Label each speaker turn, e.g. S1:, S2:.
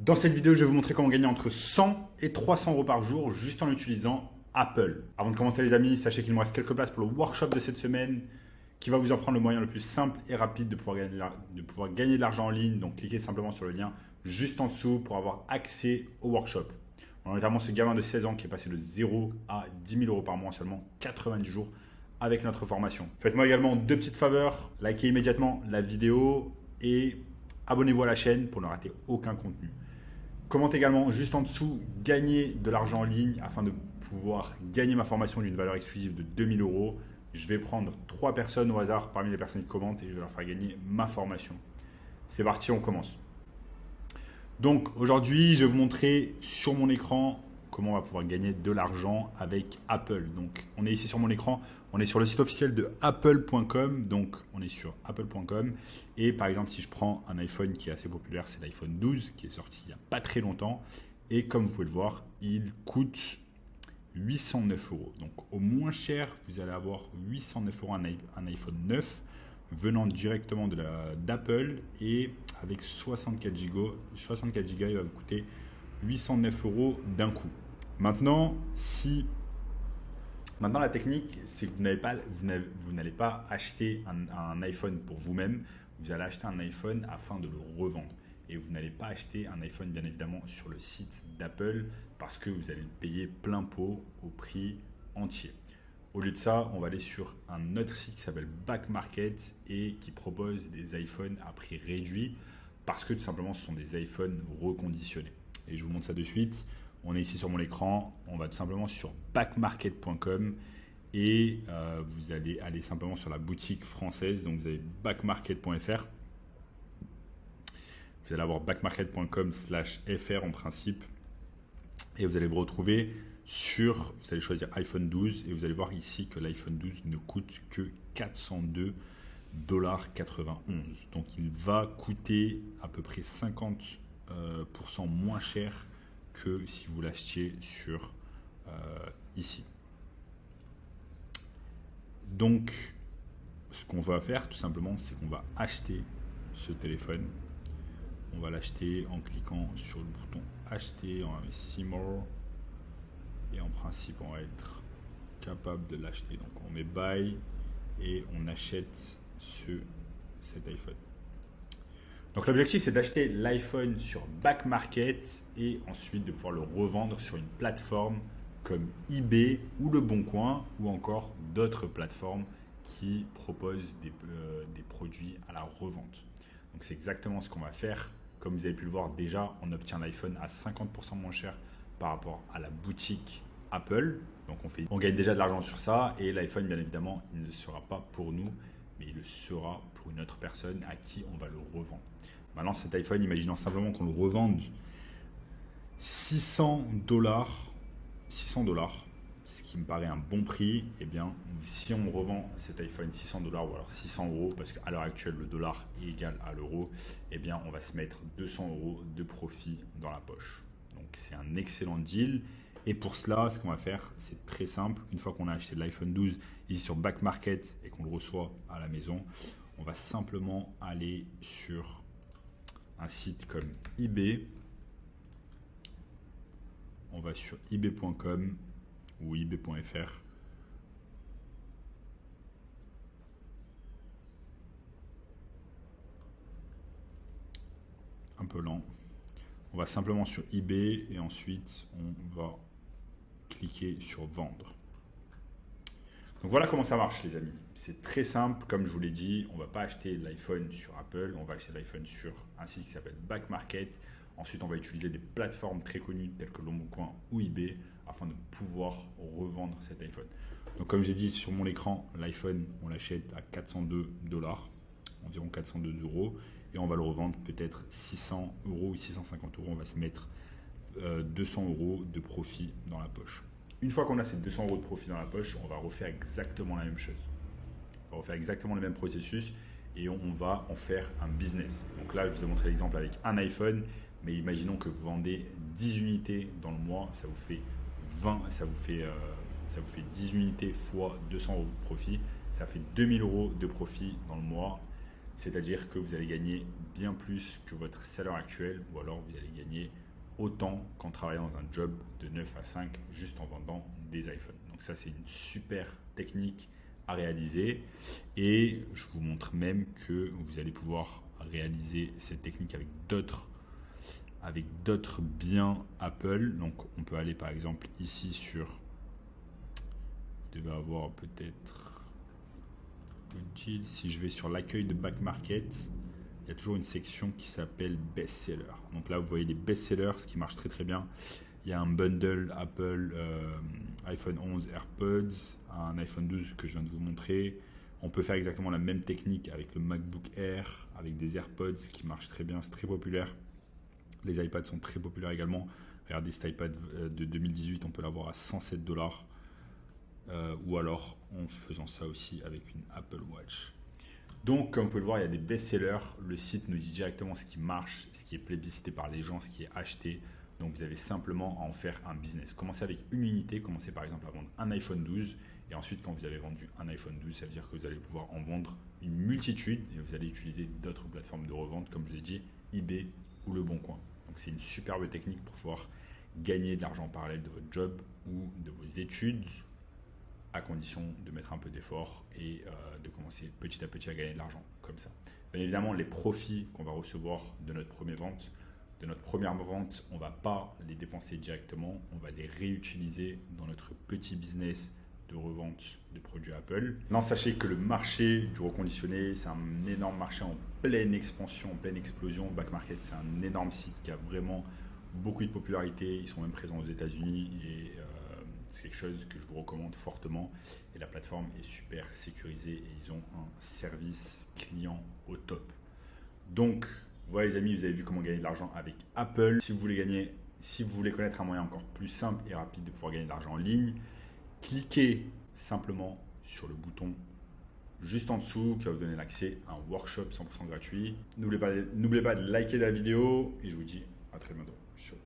S1: Dans cette vidéo, je vais vous montrer comment gagner entre 100 et 300 euros par jour juste en utilisant Apple. Avant de commencer les amis, sachez qu'il me reste quelques places pour le workshop de cette semaine qui va vous apprendre le moyen le plus simple et rapide de pouvoir gagner de l'argent en ligne. Donc cliquez simplement sur le lien juste en dessous pour avoir accès au workshop. On a notamment ce gamin de 16 ans qui est passé de 0 à 10 000 euros par mois en seulement 90 jours avec notre formation. Faites-moi également deux petites faveurs, likez immédiatement la vidéo et abonnez-vous à la chaîne pour ne rater aucun contenu. Commentez également juste en dessous, gagner de l'argent en ligne afin de pouvoir gagner ma formation d'une valeur exclusive de 2000 euros. Je vais prendre 3 personnes au hasard parmi les personnes qui commentent et je vais leur faire gagner ma formation. C'est parti, on commence. Donc aujourd'hui, je vais vous montrer sur mon écran comment on va pouvoir gagner de l'argent avec Apple. Donc on est ici sur mon écran, on est sur le site officiel de apple.com. Donc on est sur apple.com et par exemple si je prends un iPhone qui est assez populaire, c'est l'iPhone 12 qui est sorti il n'y a pas très longtemps. Et comme vous pouvez le voir, il coûte 809 euros. Donc au moins cher, vous allez avoir 809 euros un iPhone 9 venant directement d'Apple et avec 64 Go, il va vous coûter 809 euros d'un coup. Maintenant, la technique, c'est que vous n'allez pas acheter un iPhone pour vous-même, vous allez acheter un iPhone afin de le revendre. Et vous n'allez pas acheter un iPhone, bien évidemment, sur le site d'Apple parce que vous allez le payer plein pot au prix entier. Au lieu de ça, on va aller sur un autre site qui s'appelle Back Market et qui propose des iPhones à prix réduit parce que tout simplement, ce sont des iPhones reconditionnés. Et je vous montre ça de suite. On est ici sur mon écran. On va tout simplement sur backmarket.com et vous allez aller simplement sur la boutique française. Donc, vous avez backmarket.fr. Vous allez avoir backmarket.com/fr en principe et vous allez vous retrouver vous allez choisir iPhone 12 et vous allez voir ici que l'iPhone 12 ne coûte que 402,91 $. Donc il va coûter à peu près 50% moins cher que si vous l'achetiez sur ici. Donc ce qu'on va faire tout simplement, c'est qu'on va acheter ce téléphone. On va l'acheter en cliquant sur le bouton acheter, on va mettre See More et en principe on va être capable de l'acheter. Donc on met buy et on achète cet iPhone. Donc l'objectif c'est d'acheter l'iPhone sur Back Market et ensuite de pouvoir le revendre sur une plateforme comme eBay ou Le Bon Coin ou encore d'autres plateformes qui proposent des produits à la revente. Donc c'est exactement ce qu'on va faire. Comme vous avez pu le voir déjà, on obtient l'iPhone à 50% moins cher par rapport à la boutique Apple. Donc on gagne déjà de l'argent sur ça et l'iPhone bien évidemment il ne sera pas pour nous mais il le sera pour une autre personne à qui on va le revendre. Maintenant cet iPhone, imaginons simplement qu'on le revende 600 $, ce qui me paraît un bon prix. Et bien si on revend cet iPhone 600 $ ou alors 600 euros, parce qu'à l'heure actuelle le dollar est égal à l'euro, et bien on va se mettre 200 euros de profit dans la poche. Donc c'est un excellent deal. Et pour cela, ce qu'on va faire, c'est très simple. Une fois qu'on a acheté l'iPhone 12 ici sur Back Market et qu'on le reçoit à la maison, on va simplement aller sur un site comme eBay. On va sur ebay.com ou ebay.fr. Un peu lent. On va simplement sur eBay et ensuite on va cliquer sur vendre. Donc voilà comment ça marche les amis. C'est très simple, comme je vous l'ai dit, on ne va pas acheter l'iPhone sur Apple, on va acheter l'iPhone sur un site qui s'appelle Back Market. Ensuite on va utiliser des plateformes très connues telles que Le Bon Coin ou eBay afin de pouvoir revendre cet iPhone. Donc comme j'ai dit sur mon écran, l'iPhone on l'achète à 402 $, environ 402 €. Et on va le revendre peut-être 600 euros ou 650 euros. On va se mettre 200 euros de profit dans la poche. Une fois qu'on a ces 200 euros de profit dans la poche, on va refaire exactement la même chose. On va refaire exactement le même processus et on va en faire un business. Donc là, je vous ai montré l'exemple avec un iPhone, mais imaginons que vous vendez 10 unités dans le mois, ça vous fait 10 unités fois 200 euros de profit, ça fait 2000 euros de profit dans le mois. C'est-à-dire que vous allez gagner bien plus que votre salaire actuel ou alors vous allez gagner autant qu'en travaillant dans un job de 9 à 5 juste en vendant des iPhones. Donc ça, c'est une super technique à réaliser et je vous montre même que vous allez pouvoir réaliser cette technique avec d'autres biens Apple. Donc on peut aller par exemple ici sur, vous devez avoir peut-être, si je vais sur l'accueil de Back Market, il y a toujours une section qui s'appelle best-seller. Donc là, vous voyez les best-sellers, ce qui marche très très bien. Il y a un bundle Apple iPhone 11 AirPods, un iPhone 12 que je viens de vous montrer. On peut faire exactement la même technique avec le MacBook Air, avec des AirPods qui marchent très bien, c'est très populaire. Les iPads sont très populaires également. Regardez cet iPad de 2018, on peut l'avoir à 107 $. Ou alors en faisant ça aussi avec une Apple Watch. Donc, comme vous pouvez le voir, il y a des best-sellers. Le site nous dit directement ce qui marche, ce qui est plébiscité par les gens, ce qui est acheté. Donc, vous avez simplement à en faire un business. Commencez avec une unité. Commencez par exemple à vendre un iPhone 12. Et ensuite, quand vous avez vendu un iPhone 12, ça veut dire que vous allez pouvoir en vendre une multitude. Et vous allez utiliser d'autres plateformes de revente, comme je l'ai dit, eBay ou Le Bon Coin. Donc, c'est une superbe technique pour pouvoir gagner de l'argent en parallèle de votre job ou de vos études, à condition de mettre un peu d'effort et de commencer petit à petit à gagner de l'argent comme ça. Bien évidemment, les profits qu'on va recevoir de notre première vente, on ne va pas les dépenser directement, on va les réutiliser dans notre petit business de revente de produits Apple. Non, sachez que le marché du reconditionné, c'est un énorme marché en pleine expansion, en pleine explosion. Back Market, c'est un énorme site qui a vraiment beaucoup de popularité. Ils sont même présents aux États-Unis et c'est quelque chose que je vous recommande fortement. Et la plateforme est super sécurisée et ils ont un service client au top. Donc, voilà les amis, vous avez vu comment gagner de l'argent avec Apple. Si vous voulez connaître un moyen encore plus simple et rapide de pouvoir gagner de l'argent en ligne, cliquez simplement sur le bouton juste en dessous qui va vous donner l'accès à un workshop 100% gratuit. N'oubliez pas de liker la vidéo et je vous dis à très bientôt. Ciao.